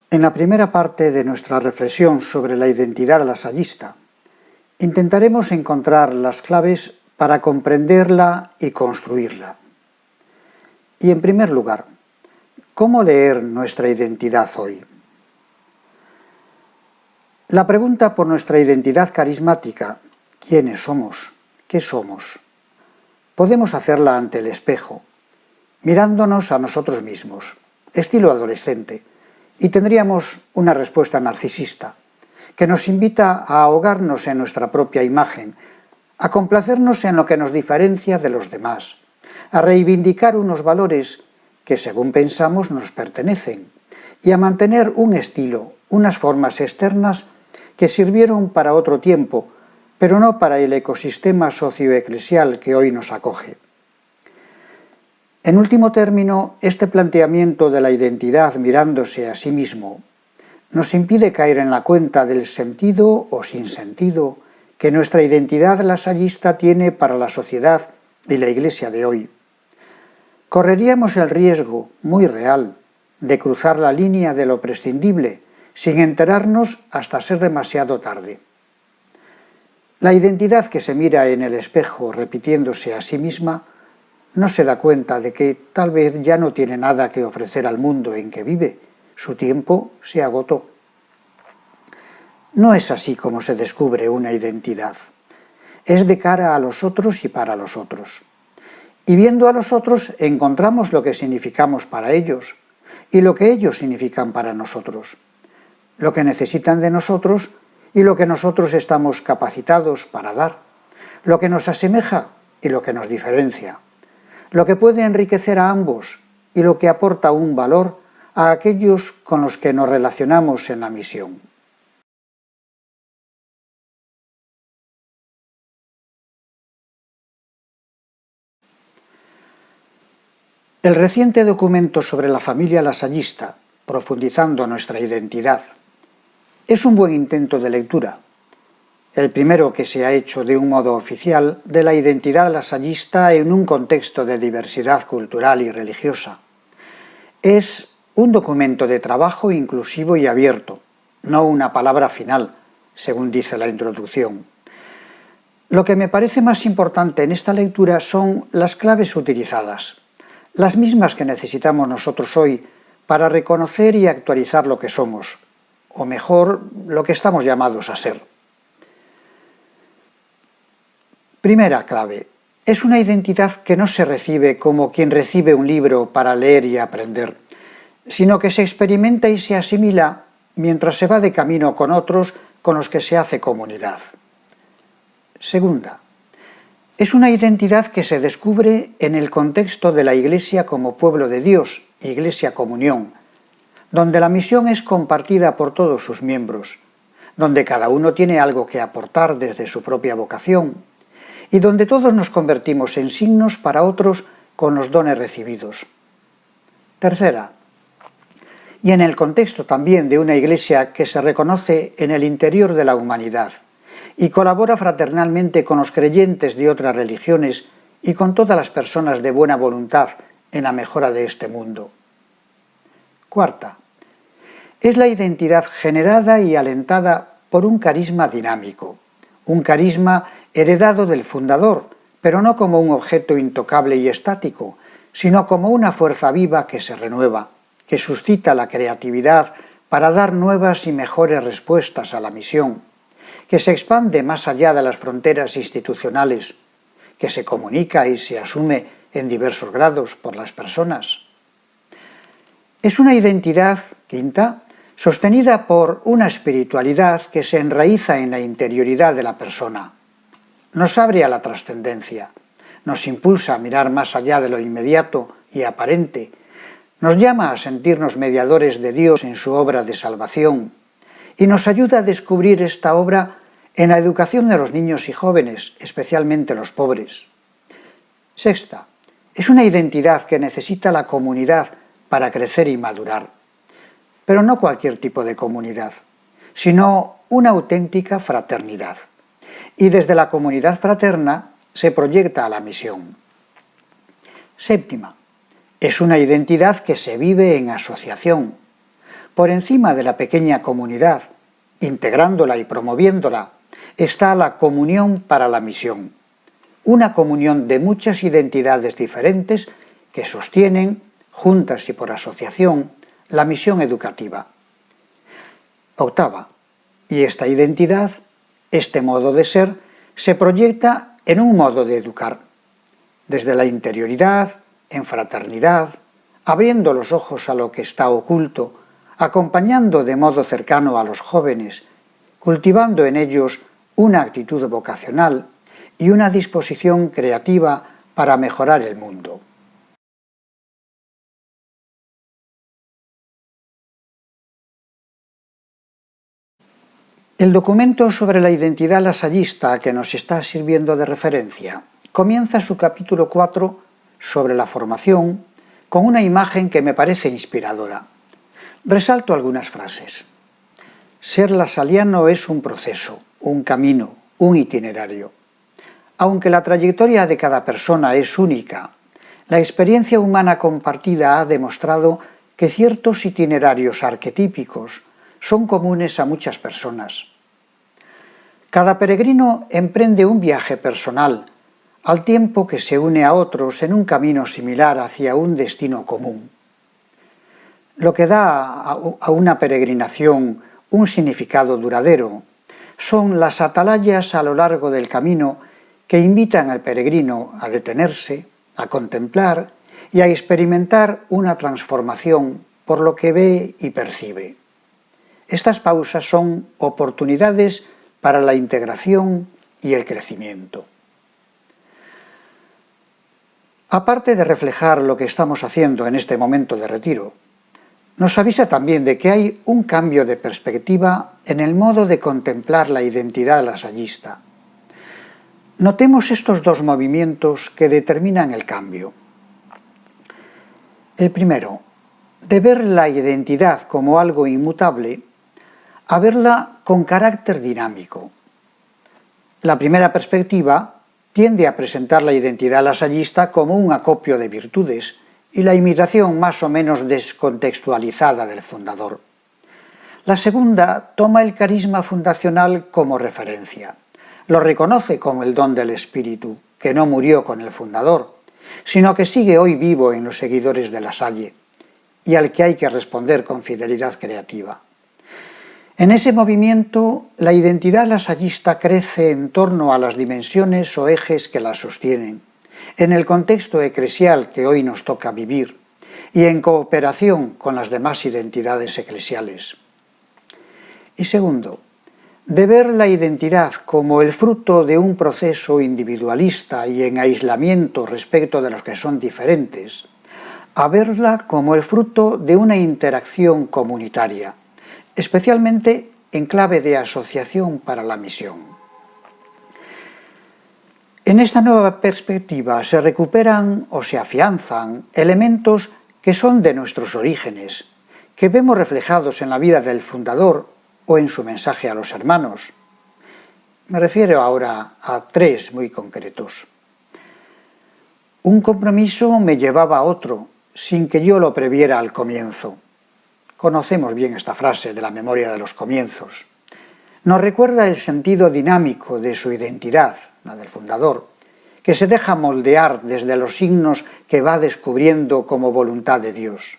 En la primera parte de nuestra reflexión sobre la identidad lasallista, intentaremos encontrar las claves para comprenderla y construirla. Y en primer lugar, ¿cómo leer nuestra identidad hoy? La pregunta por nuestra identidad carismática, ¿quiénes somos? ¿Qué somos? Podemos hacerla ante el espejo, mirándonos a nosotros mismos, estilo adolescente, y tendríamos una respuesta narcisista, que nos invita a ahogarnos en nuestra propia imagen, a complacernos en lo que nos diferencia de los demás, a reivindicar unos valores que, según pensamos, nos pertenecen, y a mantener un estilo, unas formas externas que sirvieron para otro tiempo, pero no para el ecosistema socioeclesial que hoy nos acoge. En último término, este planteamiento de la identidad mirándose a sí mismo nos impide caer en la cuenta del sentido o sinsentido que nuestra identidad lasallista tiene para la sociedad y la Iglesia de hoy. Correríamos el riesgo, muy real, de cruzar la línea de lo prescindible sin enterarnos hasta ser demasiado tarde. La identidad que se mira en el espejo repitiéndose a sí misma no se da cuenta de que tal vez ya no tiene nada que ofrecer al mundo en que vive, su tiempo se agotó. No es así como se descubre una identidad. Es de cara a los otros y para los otros. Y viendo a los otros encontramos lo que significamos para ellos y lo que ellos significan para nosotros, lo que necesitan de nosotros y lo que nosotros estamos capacitados para dar, lo que nos asemeja y lo que nos diferencia, lo que puede enriquecer a ambos y lo que aporta un valor a aquellos con los que nos relacionamos en la misión. El reciente documento sobre la familia lasallista, profundizando nuestra identidad, es un buen intento de lectura, el primero que se ha hecho de un modo oficial de la identidad lasallista en un contexto de diversidad cultural y religiosa. Es un documento de trabajo inclusivo y abierto, no una palabra final, según dice la introducción. Lo que me parece más importante en esta lectura son las claves utilizadas, las mismas que necesitamos nosotros hoy para reconocer y actualizar lo que somos, o mejor, lo que estamos llamados a ser. Primera clave, es una identidad que no se recibe como quien recibe un libro para leer y aprender, sino que se experimenta y se asimila mientras se va de camino con otros con los que se hace comunidad. Segunda, es una identidad que se descubre en el contexto de la Iglesia como pueblo de Dios, Iglesia Comunión, donde la misión es compartida por todos sus miembros, donde cada uno tiene algo que aportar desde su propia vocación, y donde todos nos convertimos en signos para otros con los dones recibidos. Tercera, y en el contexto también de una Iglesia que se reconoce en el interior de la humanidad y colabora fraternalmente con los creyentes de otras religiones y con todas las personas de buena voluntad en la mejora de este mundo. Cuarta, es la identidad generada y alentada por un carisma dinámico, un carisma heredado del fundador, pero no como un objeto intocable y estático, sino como una fuerza viva que se renueva, que suscita la creatividad para dar nuevas y mejores respuestas a la misión, que se expande más allá de las fronteras institucionales, que se comunica y se asume en diversos grados por las personas. Es una identidad, quinta, sostenida por una espiritualidad que se enraiza en la interioridad de la persona. Nos abre a la trascendencia, nos impulsa a mirar más allá de lo inmediato y aparente, nos llama a sentirnos mediadores de Dios en su obra de salvación y nos ayuda a descubrir esta obra en la educación de los niños y jóvenes, especialmente los pobres. Sexta, es una identidad que necesita la comunidad para crecer y madurar, pero no cualquier tipo de comunidad, sino una auténtica fraternidad. Y desde la comunidad fraterna se proyecta a la misión. Séptima, es una identidad que se vive en asociación, Por encima de la pequeña comunidad, integrándola y promoviéndola, está la comunión para la misión, una comunión de muchas identidades diferentes que sostienen, juntas y por asociación, la misión educativa. Octava, y esta identidad, este modo de ser, se proyecta en un modo de educar, desde la interioridad, en fraternidad, abriendo los ojos a lo que está oculto, acompañando de modo cercano a los jóvenes, cultivando en ellos una actitud vocacional y una disposición creativa para mejorar el mundo. El documento sobre la identidad lasallista que nos está sirviendo de referencia comienza su capítulo 4 sobre la formación con una imagen que me parece inspiradora. Resalto algunas frases. Ser lasaliano es un proceso, un camino, un itinerario. Aunque la trayectoria de cada persona es única, la experiencia humana compartida ha demostrado que ciertos itinerarios arquetípicos son comunes a muchas personas. Cada peregrino emprende un viaje personal, al tiempo que se une a otros en un camino similar hacia un destino común. Lo que da a una peregrinación un significado duradero son las atalayas a lo largo del camino que invitan al peregrino a detenerse, a contemplar y a experimentar una transformación por lo que ve y percibe. Estas pausas son oportunidades para la integración y el crecimiento. Aparte de reflejar lo que estamos haciendo en este momento de retiro, nos avisa también de que hay un cambio de perspectiva en el modo de contemplar la identidad lasallista. Notemos estos dos movimientos que determinan el cambio. El primero, de ver la identidad como algo inmutable, a verla con carácter dinámico. La primera perspectiva tiende a presentar la identidad lasallista como un acopio de virtudes y la imitación más o menos descontextualizada del fundador. La segunda toma el carisma fundacional como referencia. Lo reconoce como el don del espíritu, que no murió con el fundador, sino que sigue hoy vivo en los seguidores de La Salle, y al que hay que responder con fidelidad creativa. En ese movimiento, la identidad lasallista crece en torno a las dimensiones o ejes que la sostienen, en el contexto eclesial que hoy nos toca vivir, y en cooperación con las demás identidades eclesiales. Y segundo, de ver la identidad como el fruto de un proceso individualista y en aislamiento respecto de los que son diferentes, a verla como el fruto de una interacción comunitaria, especialmente en clave de asociación para la misión. En esta nueva perspectiva se recuperan o se afianzan elementos que son de nuestros orígenes, que vemos reflejados en la vida del fundador o en su mensaje a los hermanos. Me refiero ahora a tres muy concretos. Un compromiso me llevaba a otro, sin que yo lo previera al comienzo. Conocemos bien esta frase de la memoria de los comienzos. Nos recuerda el sentido dinámico de su identidad, la del fundador, que se deja moldear desde los signos que va descubriendo como voluntad de Dios.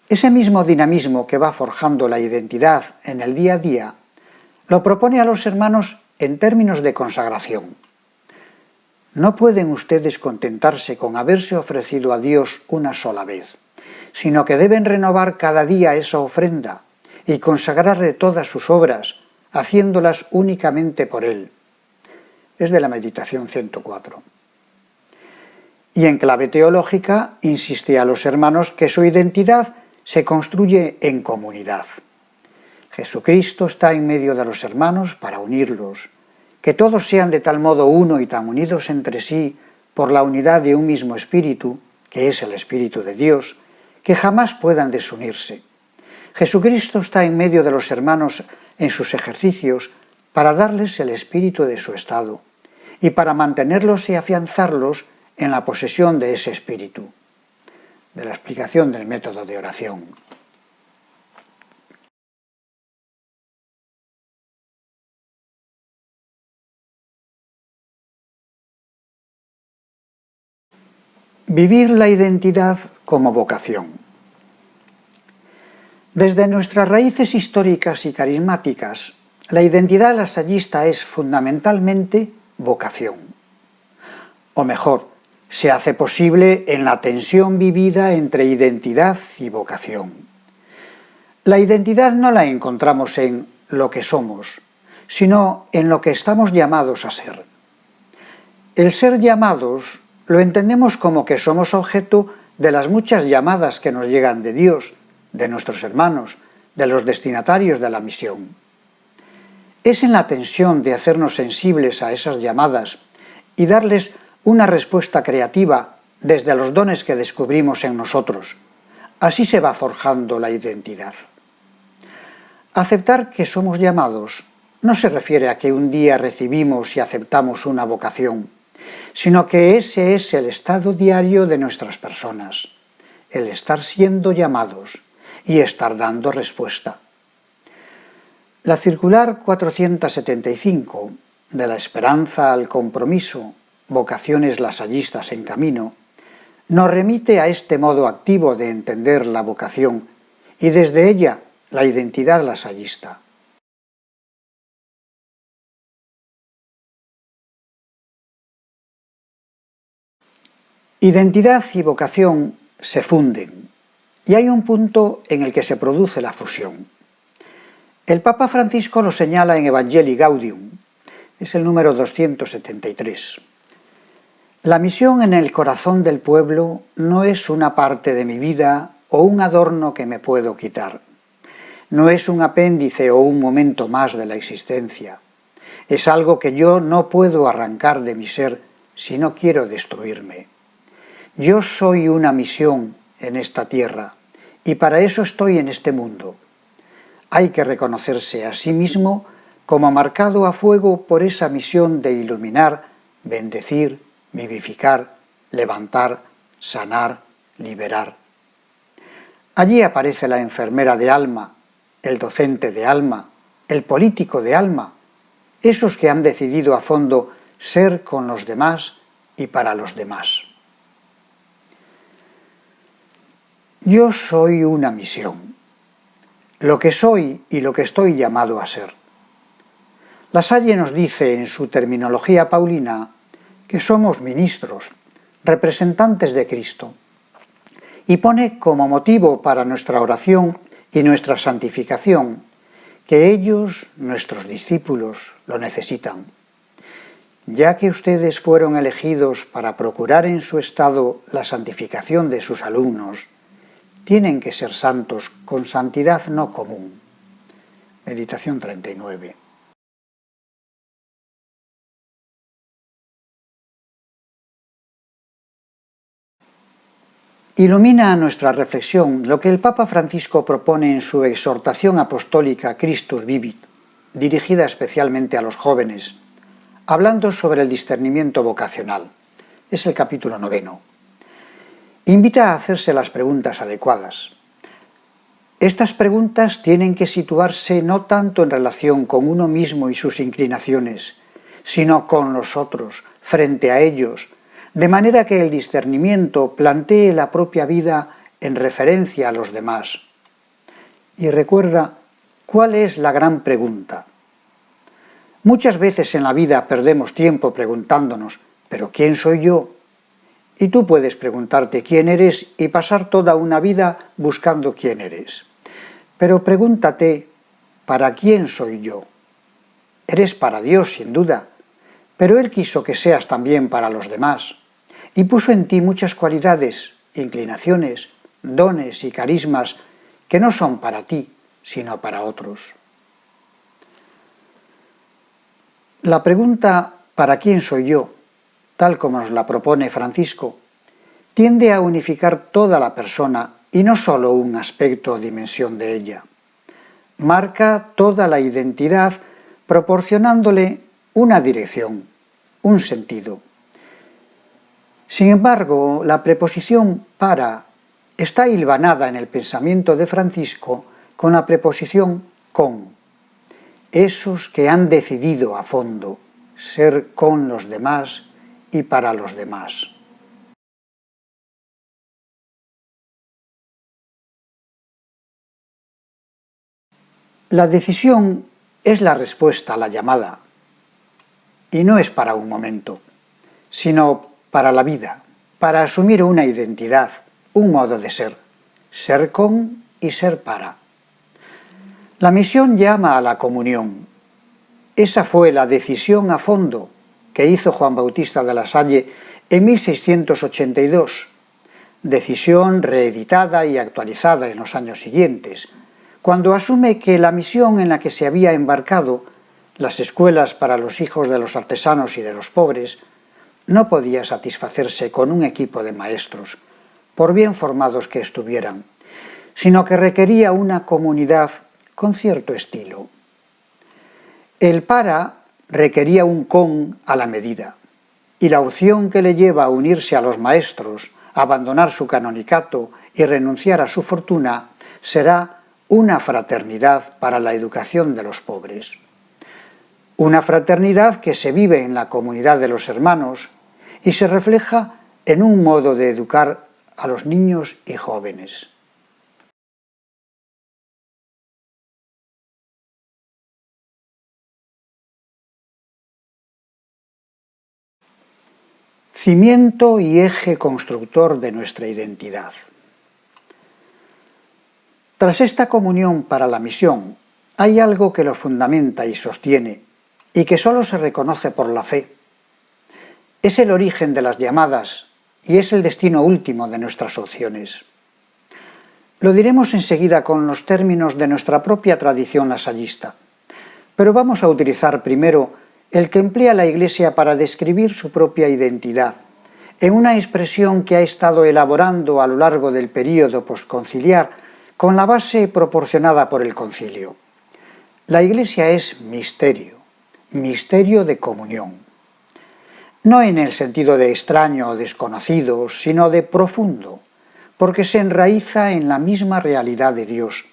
Ese mismo dinamismo que va forjando la identidad en el día a día, lo propone a los hermanos en términos de consagración. No pueden ustedes contentarse con haberse ofrecido a Dios una sola vez, sino que deben renovar cada día esa ofrenda y consagrarle todas sus obras, haciéndolas únicamente por Él. Es de la Meditación 104. Y en clave teológica insiste a los hermanos que su identidad se construye en comunidad. Jesucristo está en medio de los hermanos para unirlos, que todos sean de tal modo uno y tan unidos entre sí por la unidad de un mismo espíritu, que es el Espíritu de Dios, que jamás puedan desunirse. Jesucristo está en medio de los hermanos en sus ejercicios para darles el espíritu de su estado y para mantenerlos y afianzarlos en la posesión de ese espíritu. De la explicación del método de oración. Vivir la identidad como vocación. Desde nuestras raíces históricas y carismáticas, la identidad lasallista es fundamentalmente vocación. O mejor, se hace posible en la tensión vivida entre identidad y vocación. La identidad no la encontramos en lo que somos, sino en lo que estamos llamados a ser. El ser llamados lo entendemos como que somos objeto de las muchas llamadas que nos llegan de Dios, de nuestros hermanos, de los destinatarios de la misión. Es en la tensión de hacernos sensibles a esas llamadas y darles una respuesta creativa desde los dones que descubrimos en nosotros. Así se va forjando la identidad. Aceptar que somos llamados no se refiere a que un día recibimos y aceptamos una vocación, sino que ese es el estado diario de nuestras personas, el estar siendo llamados y estar dando respuesta. La circular 475 de la esperanza al compromiso, vocaciones lasallistas en camino, nos remite a este modo activo de entender la vocación y desde ella la identidad lasallista. Identidad y vocación se funden y hay un punto en el que se produce la fusión. El Papa Francisco lo señala en Evangelii Gaudium, es el número 273. La misión en el corazón del pueblo no es una parte de mi vida o un adorno que me puedo quitar. No es un apéndice o un momento más de la existencia. Es algo que yo no puedo arrancar de mi ser si no quiero destruirme. Yo soy una misión en esta tierra y para eso estoy en este mundo. Hay que reconocerse a sí mismo como marcado a fuego por esa misión de iluminar, bendecir, vivificar, levantar, sanar, liberar. Allí aparece la enfermera de alma, el docente de alma, el político de alma, esos que han decidido a fondo ser con los demás y para los demás. Yo soy una misión, lo que soy y lo que estoy llamado a ser. La Salle nos dice en su terminología paulina que somos ministros, representantes de Cristo, y pone como motivo para nuestra oración y nuestra santificación que ellos, nuestros discípulos, lo necesitan. Ya que ustedes fueron elegidos para procurar en su estado la santificación de sus alumnos, tienen que ser santos con santidad no común. Meditación 39. Ilumina a nuestra reflexión lo que el Papa Francisco propone en su exhortación apostólica Christus Vivit, dirigida especialmente a los jóvenes, hablando sobre el discernimiento vocacional. Es el capítulo 9. Invita a hacerse las preguntas adecuadas. Estas preguntas tienen que situarse no tanto en relación con uno mismo y sus inclinaciones, sino con los otros, frente a ellos, de manera que el discernimiento plantee la propia vida en referencia a los demás. Y recuerda, ¿cuál es la gran pregunta? Muchas veces en la vida perdemos tiempo preguntándonos, ¿pero quién soy yo? Y tú puedes preguntarte quién eres y pasar toda una vida buscando quién eres. Pero pregúntate, ¿para quién soy yo? Eres para Dios, sin duda, pero Él quiso que seas también para los demás, y puso en ti muchas cualidades, inclinaciones, dones y carismas que no son para ti, sino para otros. La pregunta ¿para quién soy yo?, tal como nos la propone Francisco, tiende a unificar toda la persona y no solo un aspecto o dimensión de ella. Marca toda la identidad proporcionándole una dirección, un sentido. Sin embargo, la preposición para está hilvanada en el pensamiento de Francisco con la preposición con. Esos que han decidido a fondo ser con los demás y para los demás. La decisión es la respuesta a la llamada, y no es para un momento, sino para la vida, para asumir una identidad, un modo de ser con y ser para. La misión llama a la comunión. Esa fue la decisión a fondo que hizo Juan Bautista de la Salle en 1682, decisión reeditada y actualizada en los años siguientes, cuando asume que la misión en la que se había embarcado, las escuelas para los hijos de los artesanos y de los pobres, no podía satisfacerse con un equipo de maestros, por bien formados que estuvieran, sino que requería una comunidad con cierto estilo. El para requería un con a la medida, y la opción que le lleva a unirse a los maestros, abandonar su canonicato y renunciar a su fortuna, será una fraternidad para la educación de los pobres. Una fraternidad que se vive en la comunidad de los hermanos y se refleja en un modo de educar a los niños y jóvenes. Cimiento y eje constructor de nuestra identidad. Tras esta comunión para la misión, hay algo que lo fundamenta y sostiene, y que solo se reconoce por la fe. Es el origen de las llamadas y es el destino último de nuestras opciones. Lo diremos enseguida con los términos de nuestra propia tradición lasallista, pero vamos a utilizar primero el que emplea la Iglesia para describir su propia identidad, en una expresión que ha estado elaborando a lo largo del período posconciliar con la base proporcionada por el concilio. La Iglesia es misterio, misterio de comunión. No en el sentido de extraño o desconocido, sino de profundo, porque se enraiza en la misma realidad de Dios,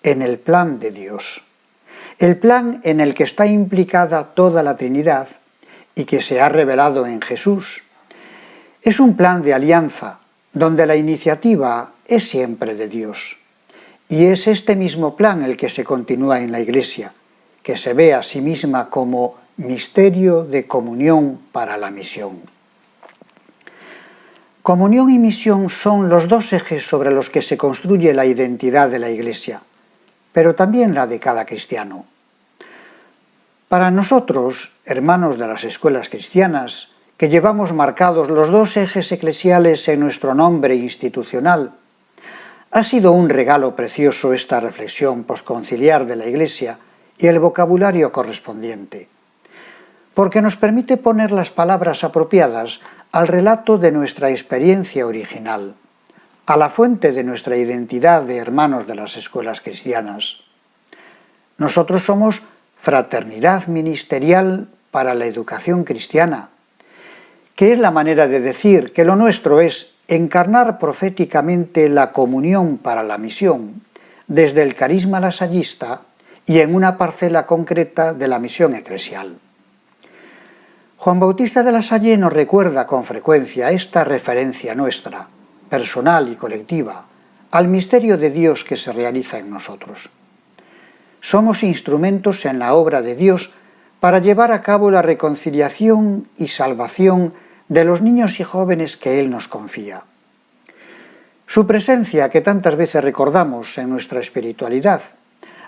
en el plan de Dios. El plan en el que está implicada toda la Trinidad y que se ha revelado en Jesús. Es un plan de alianza, donde la iniciativa es siempre de Dios. Y es este mismo plan el que se continúa en la Iglesia, que se ve a sí misma como misterio de comunión para la misión. Comunión y misión son los dos ejes sobre los que se construye la identidad de la Iglesia, pero también la de cada cristiano. Para nosotros, hermanos de las escuelas cristianas, que llevamos marcados los dos ejes eclesiales en nuestro nombre institucional, ha sido un regalo precioso esta reflexión posconciliar de la Iglesia y el vocabulario correspondiente, porque nos permite poner las palabras apropiadas al relato de nuestra experiencia original, a la fuente de nuestra identidad de hermanos de las escuelas cristianas. Nosotros somos fraternidad ministerial para la educación cristiana, que es la manera de decir que lo nuestro es encarnar proféticamente la comunión para la misión desde el carisma lasallista y en una parcela concreta de la misión eclesial. Juan Bautista de la Salle nos recuerda con frecuencia esta referencia nuestra, personal y colectiva, al misterio de Dios que se realiza en nosotros. Somos instrumentos en la obra de Dios para llevar a cabo la reconciliación y salvación de los niños y jóvenes que Él nos confía. Su presencia, que tantas veces recordamos en nuestra espiritualidad,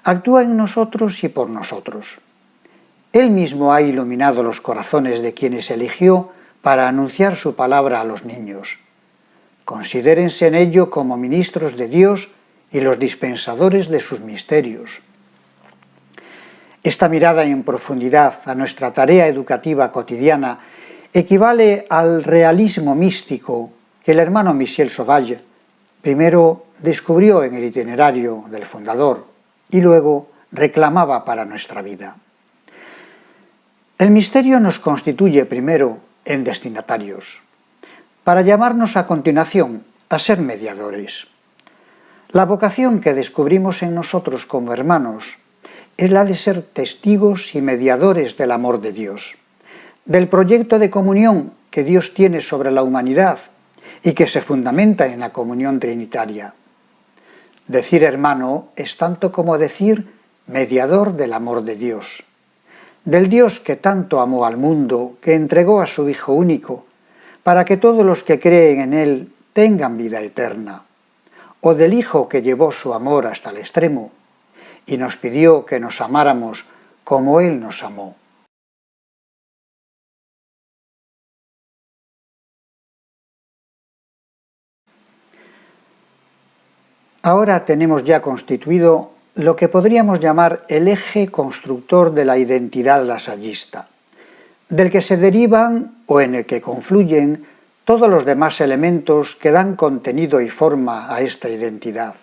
actúa en nosotros y por nosotros. Él mismo ha iluminado los corazones de quienes eligió para anunciar su palabra a los niños. Considérense en ello como ministros de Dios y los dispensadores de sus misterios. Esta mirada en profundidad a nuestra tarea educativa cotidiana equivale al realismo místico que el hermano Michel Sauvage primero descubrió en el itinerario del fundador y luego reclamaba para nuestra vida. El misterio nos constituye primero en destinatarios, para llamarnos a continuación a ser mediadores. La vocación que descubrimos en nosotros como hermanos es la de ser testigos y mediadores del amor de Dios, del proyecto de comunión que Dios tiene sobre la humanidad y que se fundamenta en la comunión trinitaria. Decir hermano es tanto como decir mediador del amor de Dios, del Dios que tanto amó al mundo, que entregó a su Hijo único, para que todos los que creen en Él tengan vida eterna, o del Hijo que llevó su amor hasta el extremo, y nos pidió que nos amáramos como Él nos amó. Ahora tenemos ya constituido lo que podríamos llamar el eje constructor de la identidad lasallista, del que se derivan o en el que confluyen todos los demás elementos que dan contenido y forma a esta identidad.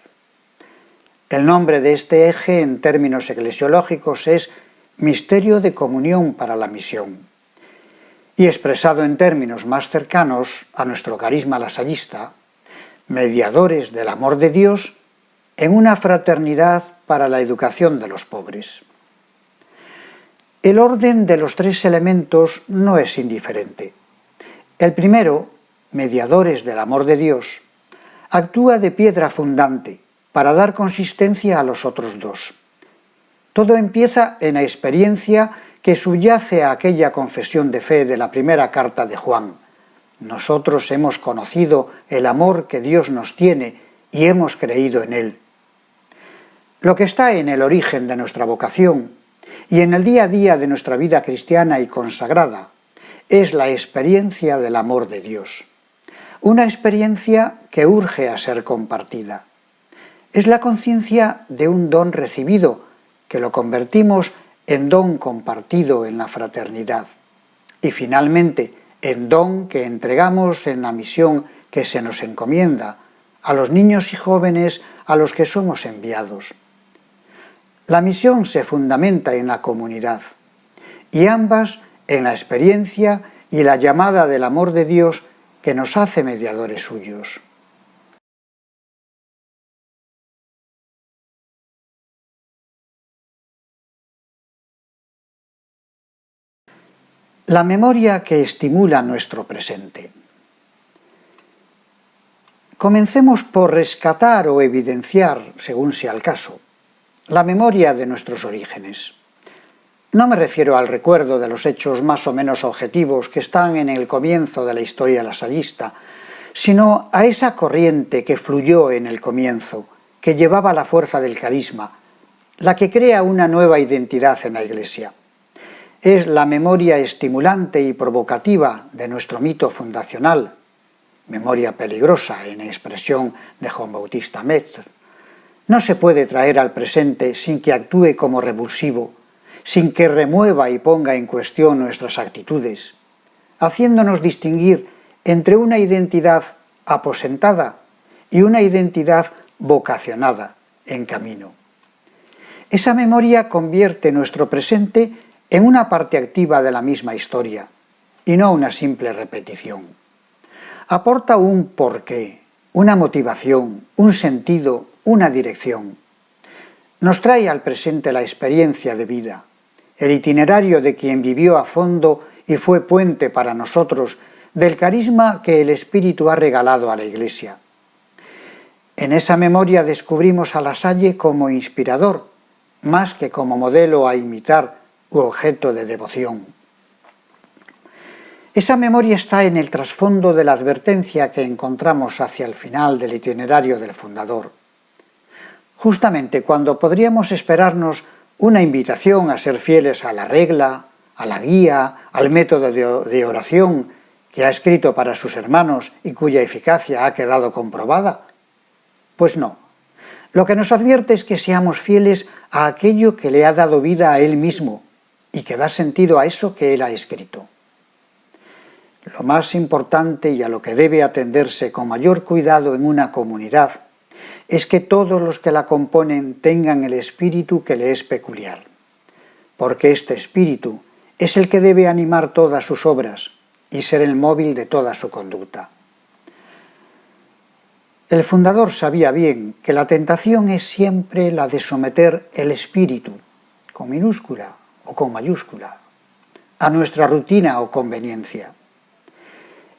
El nombre de este eje en términos eclesiológicos es misterio de comunión para la misión, y expresado en términos más cercanos a nuestro carisma lasallista, mediadores del amor de Dios en una fraternidad para la educación de los pobres. El orden de los tres elementos no es indiferente. El primero, mediadores del amor de Dios, actúa de piedra fundante para dar consistencia a los otros dos. Todo empieza en la experiencia que subyace a aquella confesión de fe de la primera carta de Juan. Nosotros hemos conocido el amor que Dios nos tiene y hemos creído en Él. Lo que está en el origen de nuestra vocación y en el día a día de nuestra vida cristiana y consagrada es la experiencia del amor de Dios. Una experiencia que urge a ser compartida. Es la conciencia de un don recibido que lo convertimos en don compartido en la fraternidad. Y finalmente, en don que entregamos en la misión que se nos encomienda a los niños y jóvenes a los que somos enviados. La misión se fundamenta en la comunidad, y ambas en la experiencia y la llamada del amor de Dios que nos hace mediadores suyos. La memoria que estimula nuestro presente. Comencemos por rescatar o evidenciar, según sea el caso, la memoria de nuestros orígenes. No me refiero al recuerdo de los hechos más o menos objetivos que están en el comienzo de la historia lasallista, sino a esa corriente que fluyó en el comienzo, que llevaba la fuerza del carisma, la que crea una nueva identidad en la Iglesia. Es la memoria estimulante y provocativa de nuestro mito fundacional, memoria peligrosa en expresión de Juan Bautista Metz. No se puede traer al presente sin que actúe como revulsivo, sin que remueva y ponga en cuestión nuestras actitudes, haciéndonos distinguir entre una identidad aposentada y una identidad vocacionada en camino. Esa memoria convierte nuestro presente en una parte activa de la misma historia, y no una simple repetición. Aporta un porqué, una motivación, un sentido, una dirección. Nos trae al presente la experiencia de vida, el itinerario de quien vivió a fondo y fue puente para nosotros del carisma que el Espíritu ha regalado a la Iglesia. En esa memoria descubrimos a La Salle como inspirador, más que como modelo a imitar u objeto de devoción. Esa memoria está en el trasfondo de la advertencia que encontramos hacia el final del itinerario del fundador. Justamente cuando podríamos esperarnos una invitación a ser fieles a la regla, a la guía, al método de oración que ha escrito para sus hermanos y cuya eficacia ha quedado comprobada, pues no. Lo que nos advierte es que seamos fieles a aquello que le ha dado vida a él mismo y que da sentido a eso que él ha escrito. Lo más importante y a lo que debe atenderse con mayor cuidado en una comunidad es que todos los que la componen tengan el espíritu que le es peculiar, porque este espíritu es el que debe animar todas sus obras y ser el móvil de toda su conducta. El fundador sabía bien que la tentación es siempre la de someter el espíritu, con minúscula o con mayúscula, a nuestra rutina o conveniencia.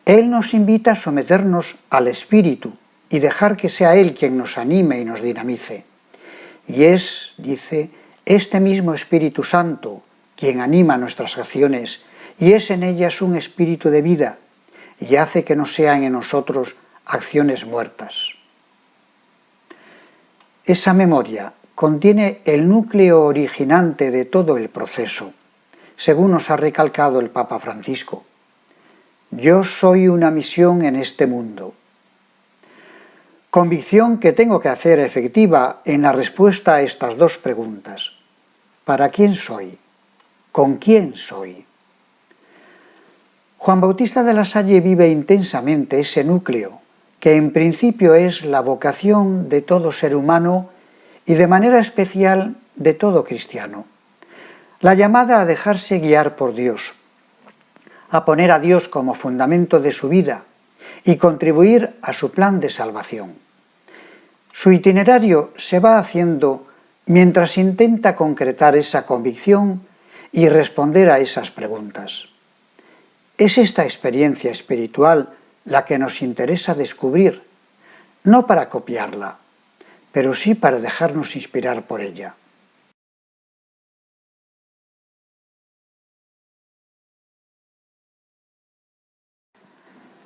Él nos invita a someternos al espíritu y dejar que sea Él quien nos anime y nos dinamice. Y es, dice, este mismo Espíritu Santo quien anima nuestras acciones y es en ellas un espíritu de vida y hace que no sean en nosotros acciones muertas. Esa memoria contiene el núcleo originante de todo el proceso, según nos ha recalcado el Papa Francisco. Yo soy una misión en este mundo. Convicción que tengo que hacer efectiva en la respuesta a estas dos preguntas. ¿Para quién soy? ¿Con quién soy? Juan Bautista de la Salle vive intensamente ese núcleo, que en principio es la vocación de todo ser humano y de manera especial de todo cristiano. La llamada a dejarse guiar por Dios, a poner a Dios como fundamento de su vida y contribuir a su plan de salvación. Su itinerario se va haciendo mientras intenta concretar esa convicción y responder a esas preguntas. Es esta experiencia espiritual la que nos interesa descubrir, no para copiarla, pero sí para dejarnos inspirar por ella.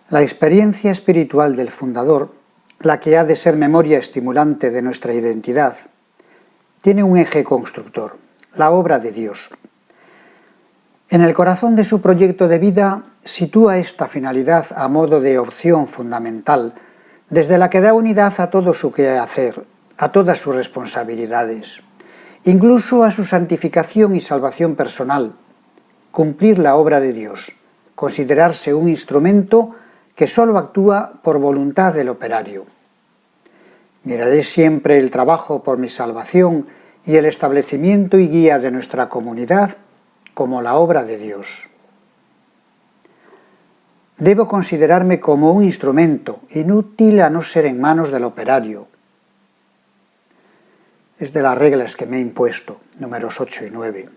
La experiencia espiritual del fundador, la que ha de ser memoria estimulante de nuestra identidad, tiene un eje constructor, la obra de Dios. En el corazón de su proyecto de vida sitúa esta finalidad a modo de opción fundamental, desde la que da unidad a todo su quehacer, a todas sus responsabilidades, incluso a su santificación y salvación personal, cumplir la obra de Dios, considerarse un instrumento que sólo actúa por voluntad del operario. Miraré siempre el trabajo por mi salvación y el establecimiento y guía de nuestra comunidad como la obra de Dios. Debo considerarme como un instrumento, inútil a no ser en manos del operario. Es de las reglas que me he impuesto, números 8 y 9.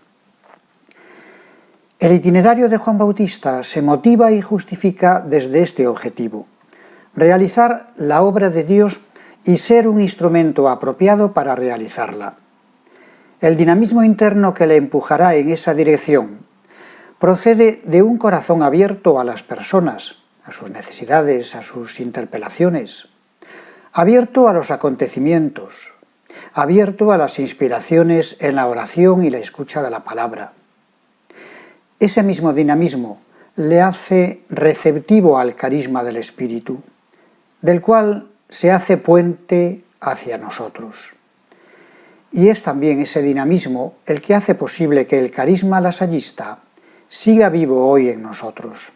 El itinerario de Juan Bautista se motiva y justifica desde este objetivo: realizar la obra de Dios y ser un instrumento apropiado para realizarla. El dinamismo interno que le empujará en esa dirección procede de un corazón abierto a las personas, a sus necesidades, a sus interpelaciones, abierto a los acontecimientos, abierto a las inspiraciones en la oración y la escucha de la palabra. Ese mismo dinamismo le hace receptivo al carisma del Espíritu, del cual se hace puente hacia nosotros. Y es también ese dinamismo el que hace posible que el carisma lasallista siga vivo hoy en nosotros.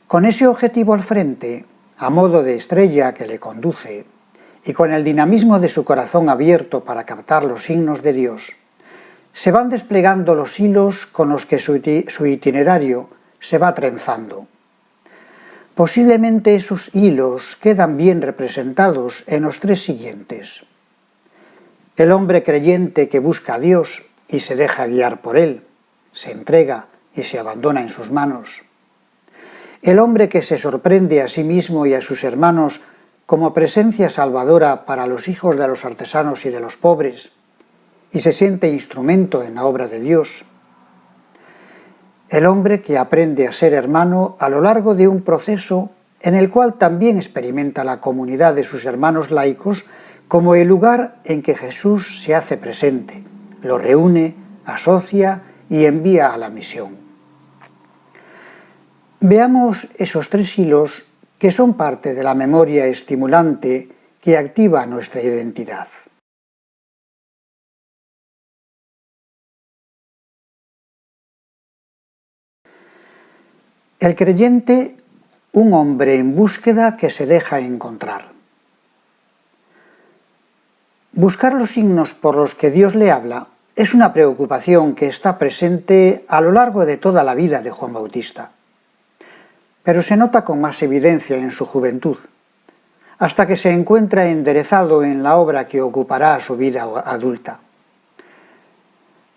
Con ese objetivo al frente, a modo de estrella que le conduce, y con el dinamismo de su corazón abierto para captar los signos de Dios, se van desplegando los hilos con los que su itinerario se va trenzando. Posiblemente esos hilos quedan bien representados en los tres siguientes. El hombre creyente que busca a Dios y se deja guiar por Él, se entrega y se abandona en sus manos. El hombre que se sorprende a sí mismo y a sus hermanos como presencia salvadora para los hijos de los artesanos y de los pobres, y se siente instrumento en la obra de Dios. El hombre que aprende a ser hermano a lo largo de un proceso en el cual también experimenta la comunidad de sus hermanos laicos como el lugar en que Jesús se hace presente, lo reúne, asocia y envía a la misión. Veamos esos tres hilos que son parte de la memoria estimulante que activa nuestra identidad. El creyente, un hombre en búsqueda que se deja encontrar. Buscar los signos por los que Dios le habla es una preocupación que está presente a lo largo de toda la vida de Juan Bautista, pero se nota con más evidencia en su juventud, hasta que se encuentra enderezado en la obra que ocupará su vida adulta.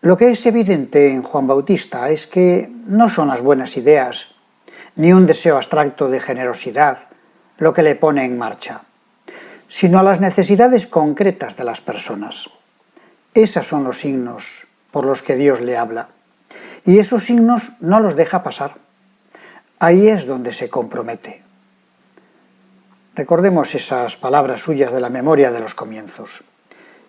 Lo que es evidente en Juan Bautista es que no son las buenas ideas, ni un deseo abstracto de generosidad lo que le pone en marcha, sino a las necesidades concretas de las personas. Esos son los signos por los que Dios le habla. Y esos signos no los deja pasar. Ahí es donde se compromete. Recordemos esas palabras suyas de la memoria de los comienzos.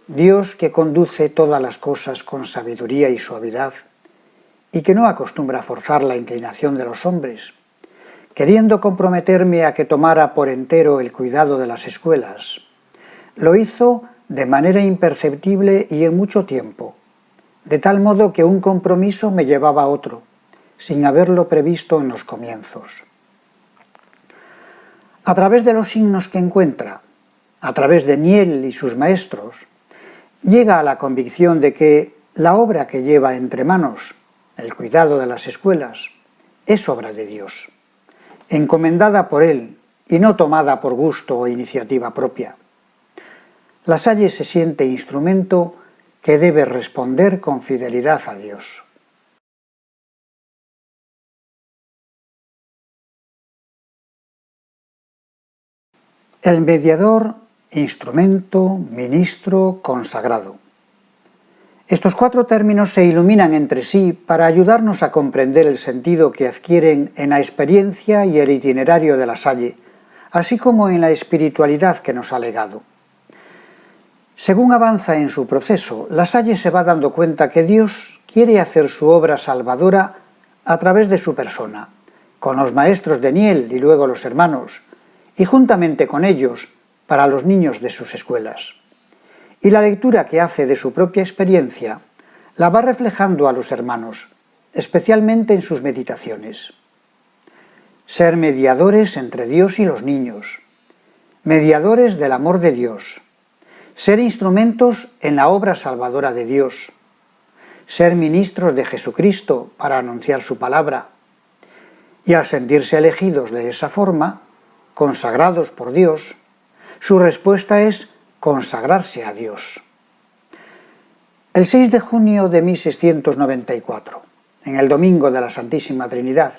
Dios, que conduce todas las cosas con sabiduría y suavidad, y que no acostumbra a forzar la inclinación de los hombres, queriendo comprometerme a que tomara por entero el cuidado de las escuelas, lo hizo de manera imperceptible y en mucho tiempo, de tal modo que un compromiso me llevaba a otro, sin haberlo previsto en los comienzos. A través de los signos que encuentra, a través de Niel y sus maestros, llega a la convicción de que la obra que lleva entre manos, el cuidado de las escuelas, es obra de Dios, encomendada por Él y no tomada por gusto o iniciativa propia. La Salle se siente instrumento que debe responder con fidelidad a Dios. El mediador, instrumento, ministro, consagrado. Estos cuatro términos se iluminan entre sí para ayudarnos a comprender el sentido que adquieren en la experiencia y el itinerario de la Salle, así como en la espiritualidad que nos ha legado. Según avanza en su proceso, la Salle se va dando cuenta que Dios quiere hacer su obra salvadora a través de su persona, con los maestros de Niel y luego los hermanos, y juntamente con ellos para los niños de sus escuelas. Y la lectura que hace de su propia experiencia la va reflejando a los hermanos, especialmente en sus meditaciones. Ser mediadores entre Dios y los niños, mediadores del amor de Dios, ser instrumentos en la obra salvadora de Dios, ser ministros de Jesucristo para anunciar su palabra, y al sentirse elegidos de esa forma, consagrados por Dios, su respuesta es consagrarse a Dios. El 6 de junio de 1694, en el Domingo de la Santísima Trinidad,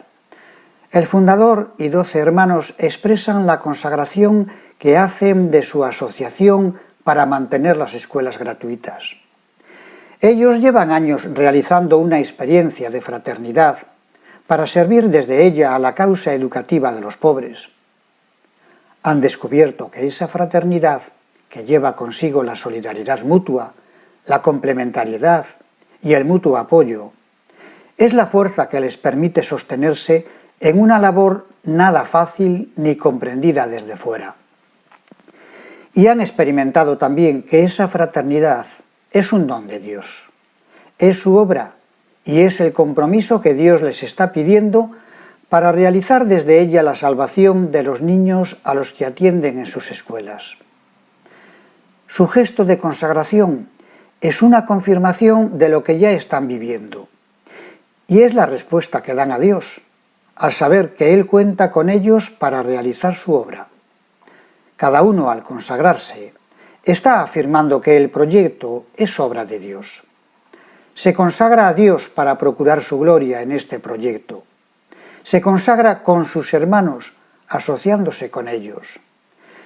el fundador y 12 hermanos expresan la consagración que hacen de su asociación para mantener las escuelas gratuitas. Ellos llevan años realizando una experiencia de fraternidad para servir desde ella a la causa educativa de los pobres. Han descubierto que esa fraternidad, que lleva consigo la solidaridad mutua, la complementariedad y el mutuo apoyo, es la fuerza que les permite sostenerse en una labor nada fácil ni comprendida desde fuera. Y han experimentado también que esa fraternidad es un don de Dios, es su obra y es el compromiso que Dios les está pidiendo para realizar desde ella la salvación de los niños a los que atienden en sus escuelas. Su gesto de consagración es una confirmación de lo que ya están viviendo, y es la respuesta que dan a Dios, al saber que Él cuenta con ellos para realizar su obra. Cada uno, al consagrarse, está afirmando que el proyecto es obra de Dios. Se consagra a Dios para procurar su gloria en este proyecto. Se consagra con sus hermanos, asociándose con ellos.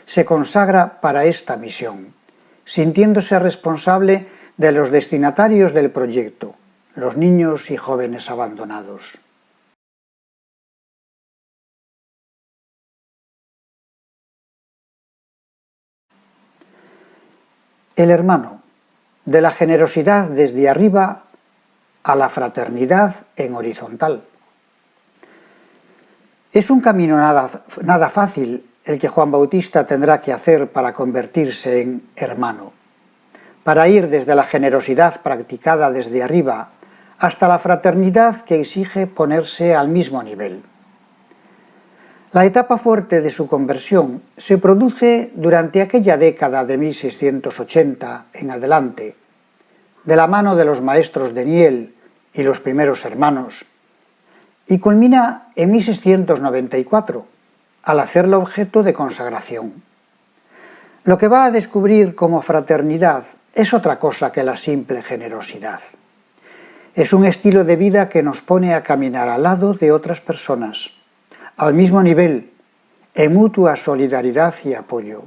Se consagra para esta misión, sintiéndose responsable de los destinatarios del proyecto, los niños y jóvenes abandonados. El hermano, de la generosidad desde arriba a la fraternidad en horizontal. Es un camino nada fácil el que Juan Bautista tendrá que hacer para convertirse en hermano, para ir desde la generosidad practicada desde arriba hasta la fraternidad que exige ponerse al mismo nivel. La etapa fuerte de su conversión se produce durante aquella década de 1680 en adelante, de la mano de los maestros de Niel y los primeros hermanos, y culmina en 1694, al hacerlo objeto de consagración. Lo que va a descubrir como fraternidad es otra cosa que la simple generosidad. Es un estilo de vida que nos pone a caminar al lado de otras personas, al mismo nivel, en mutua solidaridad y apoyo.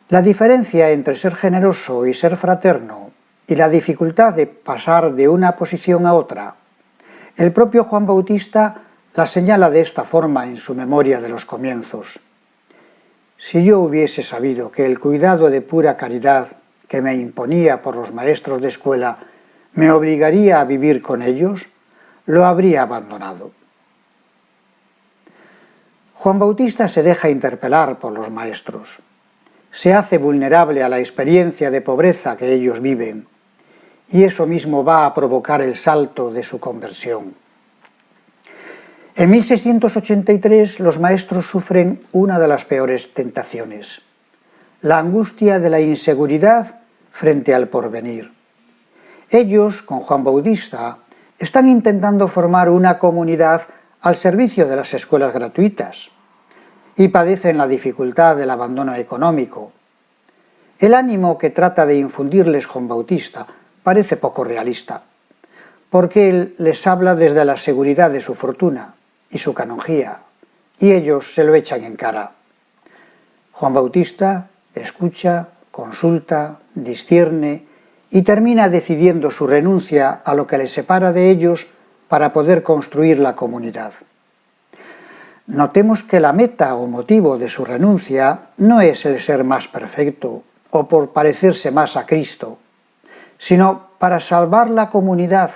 La diferencia entre ser generoso y ser fraterno y la dificultad de pasar de una posición a otra, el propio Juan Bautista la señala de esta forma en su memoria de los comienzos. Si yo hubiese sabido que el cuidado de pura caridad que me imponía por los maestros de escuela me obligaría a vivir con ellos, lo habría abandonado. Juan Bautista se deja interpelar por los maestros. Se hace vulnerable a la experiencia de pobreza que ellos viven, y eso mismo va a provocar el salto de su conversión. En 1683 los maestros sufren una de las peores tentaciones, la angustia de la inseguridad frente al porvenir. Ellos, con Juan Bautista, están intentando formar una comunidad al servicio de las escuelas gratuitas y padecen la dificultad del abandono económico. El ánimo que trata de infundirles Juan Bautista parece poco realista, porque él les habla desde la seguridad de su fortuna y su canonjía, y ellos se lo echan en cara. Juan Bautista escucha, consulta, discierne y termina decidiendo su renuncia a lo que les separa de ellos para poder construir la comunidad. Notemos que la meta o motivo de su renuncia no es el ser más perfecto o por parecerse más a Cristo, sino para salvar la comunidad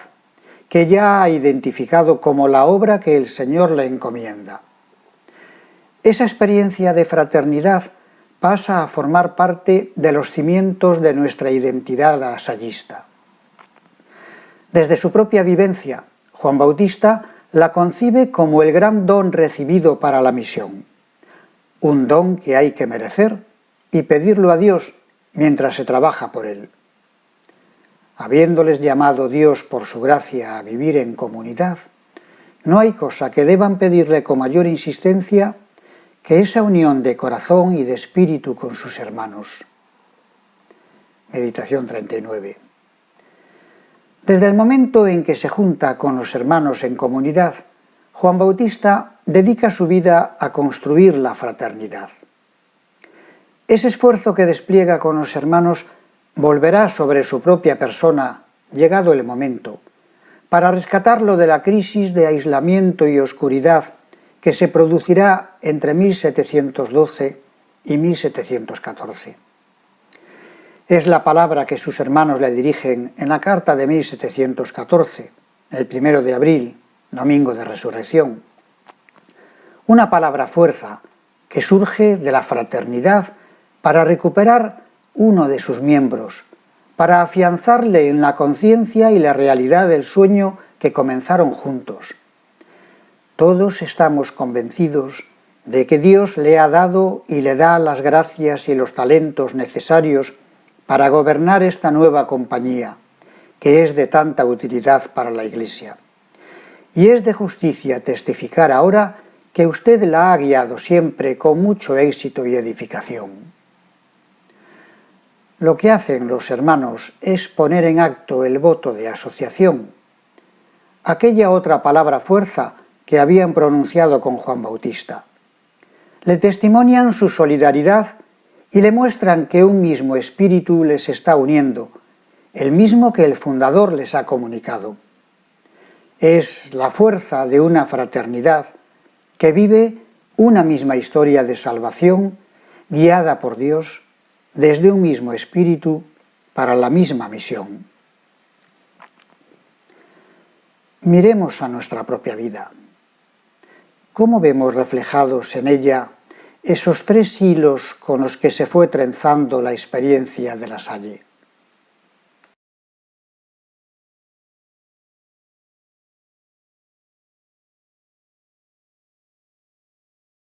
que ya ha identificado como la obra que el Señor le encomienda. Esa experiencia de fraternidad pasa a formar parte de los cimientos de nuestra identidad lasallista. Desde su propia vivencia, Juan Bautista la concibe como el gran don recibido para la misión, un don que hay que merecer y pedirlo a Dios mientras se trabaja por él. Habiéndoles llamado Dios por su gracia a vivir en comunidad, no hay cosa que deban pedirle con mayor insistencia que esa unión de corazón y de espíritu con sus hermanos. Meditación 39. Desde el momento en que se junta con los hermanos en comunidad, Juan Bautista dedica su vida a construir la fraternidad. Ese esfuerzo que despliega con los hermanos volverá sobre su propia persona, llegado el momento, para rescatarlo de la crisis de aislamiento y oscuridad que se producirá entre 1712 y 1714. Es la palabra que sus hermanos le dirigen en la carta de 1714, el 1 de abril, domingo de Resurrección. Una palabra fuerza que surge de la fraternidad para recuperar uno de sus miembros, para afianzarle en la conciencia y la realidad del sueño que comenzaron juntos. Todos estamos convencidos de que Dios le ha dado y le da las gracias y los talentos necesarios para gobernar esta nueva compañía, que es de tanta utilidad para la Iglesia. Y es de justicia testificar ahora que usted la ha guiado siempre con mucho éxito y edificación. Lo que hacen los hermanos es poner en acto el voto de asociación, aquella otra palabra fuerza que habían pronunciado con Juan Bautista. Le testimonian su solidaridad y le muestran que un mismo espíritu les está uniendo, el mismo que el fundador les ha comunicado. Es la fuerza de una fraternidad que vive una misma historia de salvación guiada por Dios desde un mismo espíritu para la misma misión. Miremos a nuestra propia vida. ¿Cómo vemos reflejados en ella esos tres hilos con los que se fue trenzando la experiencia de La Salle?